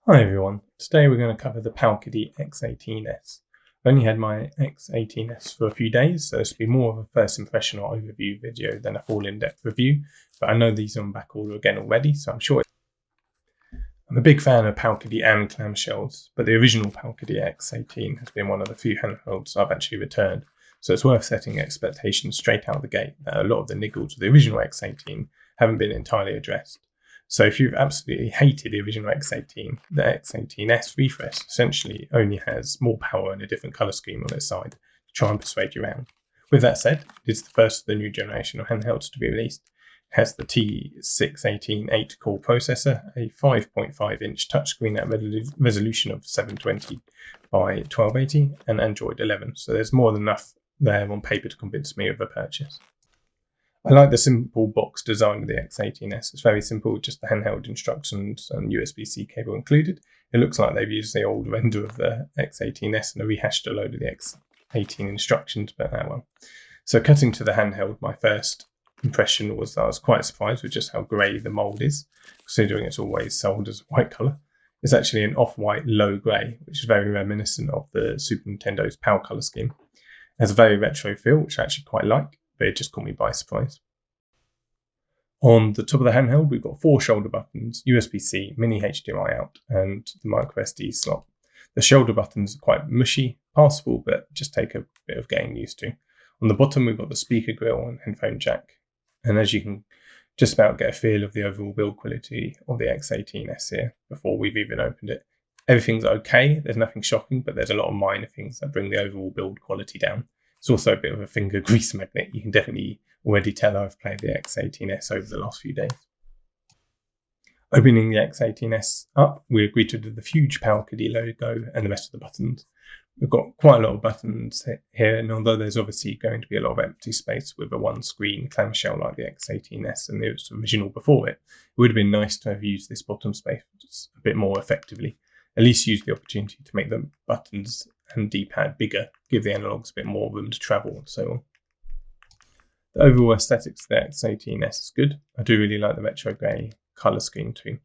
Hi everyone, today we're going to cover the Powkiddy X18s. I only had my X18s for a few days, so this will be more of a first impression or overview video than a full in-depth review, but I know these are on back order again already, so I'm sure. I'm a big fan of Powkiddy and clamshells, but the original Powkiddy X18 has been one of the few handhelds I've actually returned, so it's worth setting expectations straight out the gate that a lot of the niggles of the original X18 haven't been entirely addressed. So if you've absolutely hated the original X18, the X18s refresh essentially only has more power and a different colour scheme on its side to try and persuade you around. With that said, it's the first of the new generation of handhelds to be released. It has the T618 8-core processor, a 5.5-inch touchscreen at a resolution of 720 by 1280, and Android 11, so there's more than enough there on paper to convince me of a purchase. I like the simple box design of the X18s. It's very simple, just the handheld instructions and USB-C cable included. It looks like they've used the old render of the X18s and rehashed a load of the X18 instructions, but that one. So cutting to the handheld, my first impression was that I was quite surprised with just how grey the mould is, considering it's always sold as a white colour. It's actually an off-white low grey, which is very reminiscent of the Super Nintendo's Power colour scheme. It has a very retro feel, which I actually quite like, but it just caught me by surprise. On the top of the handheld, we've got 4 shoulder buttons, USB-C, mini HDMI out, and the microSD slot. The shoulder buttons are quite mushy, passable, but just take a bit of getting used to. On the bottom, we've got the speaker grill and headphone jack, and as you can just about get a feel of the overall build quality of the X18s here before we've even opened it. Everything's okay, there's nothing shocking, but there's a lot of minor things that bring the overall build quality down. It's also a bit of a finger grease magnet. You can definitely already tell I've played the X18s over the last few days. Opening the X18s up, we're greeted with the huge Powkiddy logo and the rest of the buttons. We've got quite a lot of buttons here, and although there's obviously going to be a lot of empty space with a one-screen clamshell like the X18s and the original before it, it would have been nice to have used this bottom space just a bit more effectively. At least use the opportunity to make the buttons and D-pad bigger, give the analogs a bit more room to travel and so on. The overall aesthetics of the X18s is good. I do really like the retro grey colour scheme too.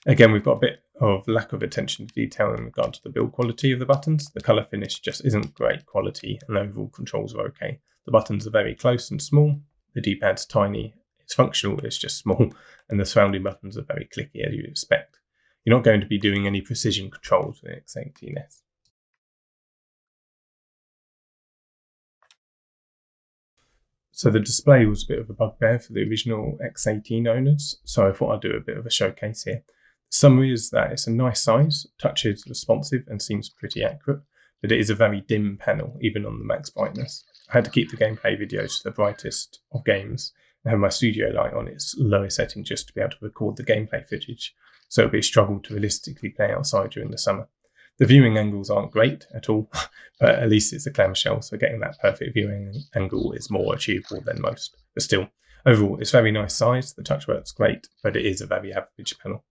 Again, we've got a bit of lack of attention to detail in regard to the build quality of the buttons. The colour finish just isn't great quality and overall controls are okay. The buttons are very close and small. The D-pad's tiny. It's functional, it's just small. And the surrounding buttons are very clicky as you'd expect. You're not going to be doing any precision controls with the X18s. So the display was a bit of a bugbear for the original X18 owners, so I thought I'd do a bit of a showcase here. The summary is that it's a nice size, touch is responsive and seems pretty accurate, but it is a very dim panel, even on the max brightness. I had to keep the gameplay videos to the brightest of games and have my studio light on its lowest setting just to be able to record the gameplay footage, so it'll be a struggle to realistically play outside during the summer. The viewing angles aren't great at all, but at least it's a clamshell, so getting that perfect viewing angle is more achievable than most. But still, overall, it's very nice size, the touch works great, but it is a very average panel.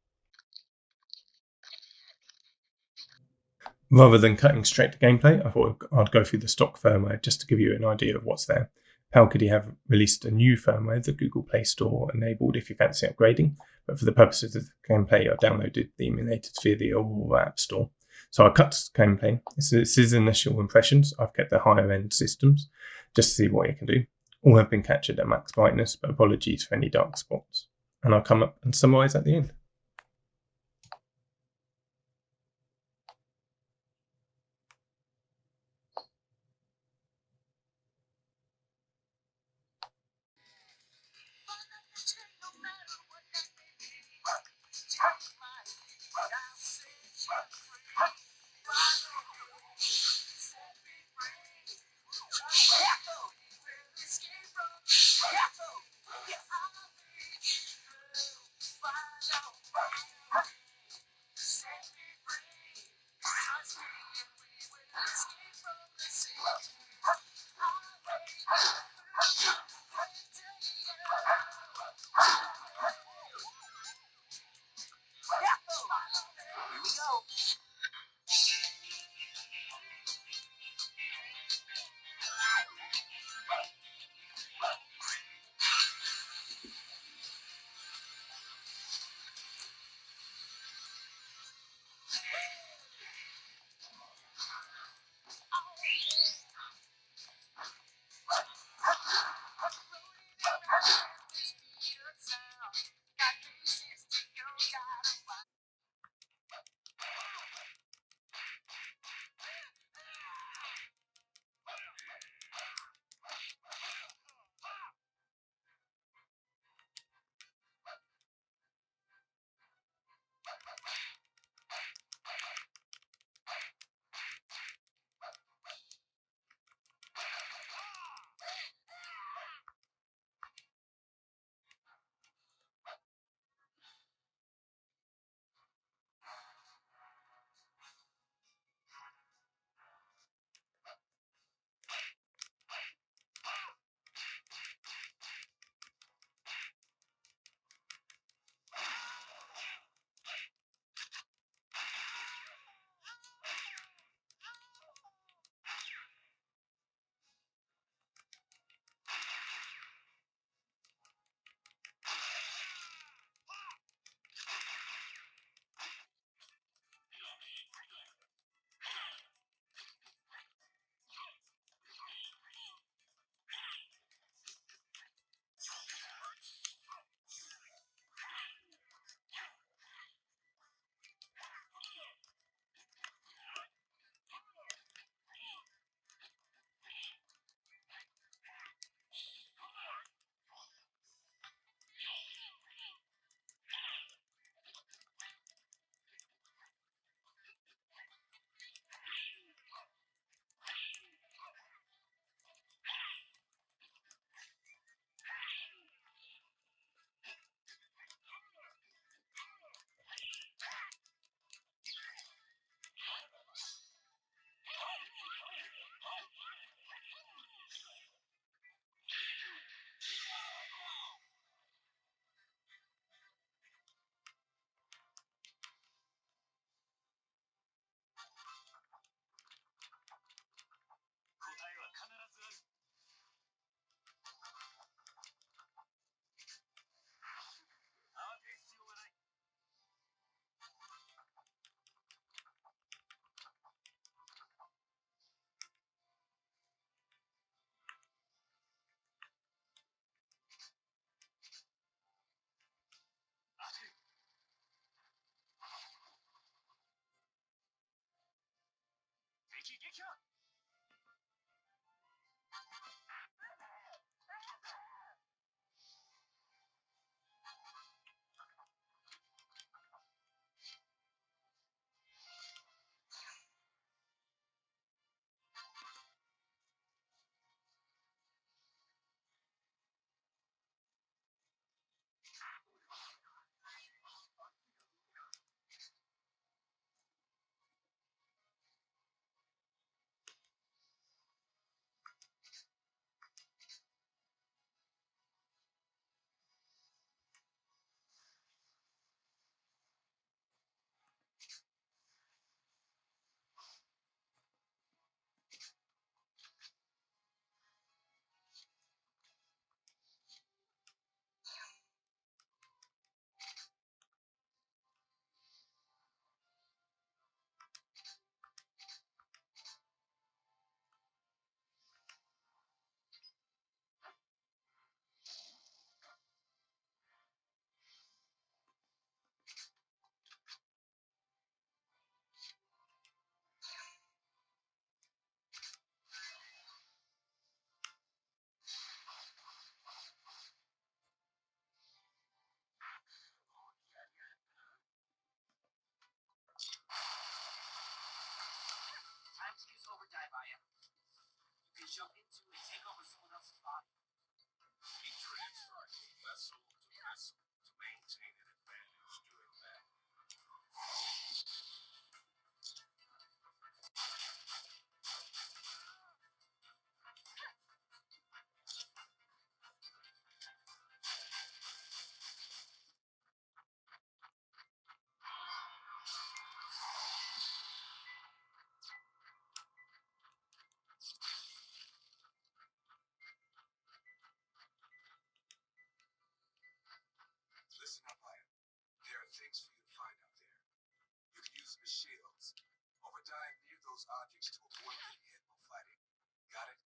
Rather than cutting straight to gameplay, I thought I'd go through the stock firmware just to give you an idea of what's there. Powkiddy have released a new firmware that Google Play Store enabled if you fancy upgrading, but for the purposes of the gameplay, I downloaded the emulators via the Aurora App Store. So I cut to gameplay. This is initial impressions. I've kept the higher end systems just to see what it can do. All have been captured at max brightness, but apologies for any dark spots. And I'll come up and summarise at the end. Time to use overdrive, Aya. You can jump into and take over someone else's body. He transferred vessel to vessel to maintain an advantage during battle. Listen up, Aya. There are things for you to find out there. You can use them as shields. Overdive near those objects to avoid getting hit while fighting. Got it?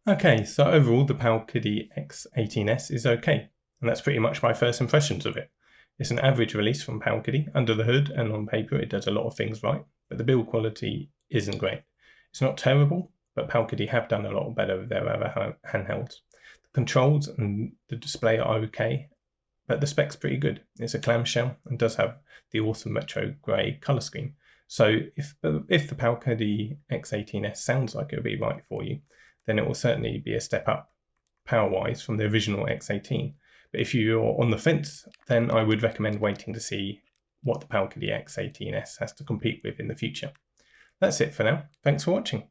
Okay, so overall the Powkiddy X18s is okay, and that's pretty much my first impressions of it. It's an average release from Powkiddy. Under the hood and on paper it does a lot of things right, but the build quality isn't great. It's not terrible, but Powkiddy have done a lot better with their other handhelds. The controls and the display are okay, but the spec's pretty good. It's a clamshell and does have the awesome retro grey colour scheme. So if the Powkiddy X18s sounds like it'll be right for you, then it will certainly be a step up power-wise from the original X18. But if you're on the fence, then I would recommend waiting to see what the Powkiddy X18s has to compete with in the future. That's it for now. Thanks for watching.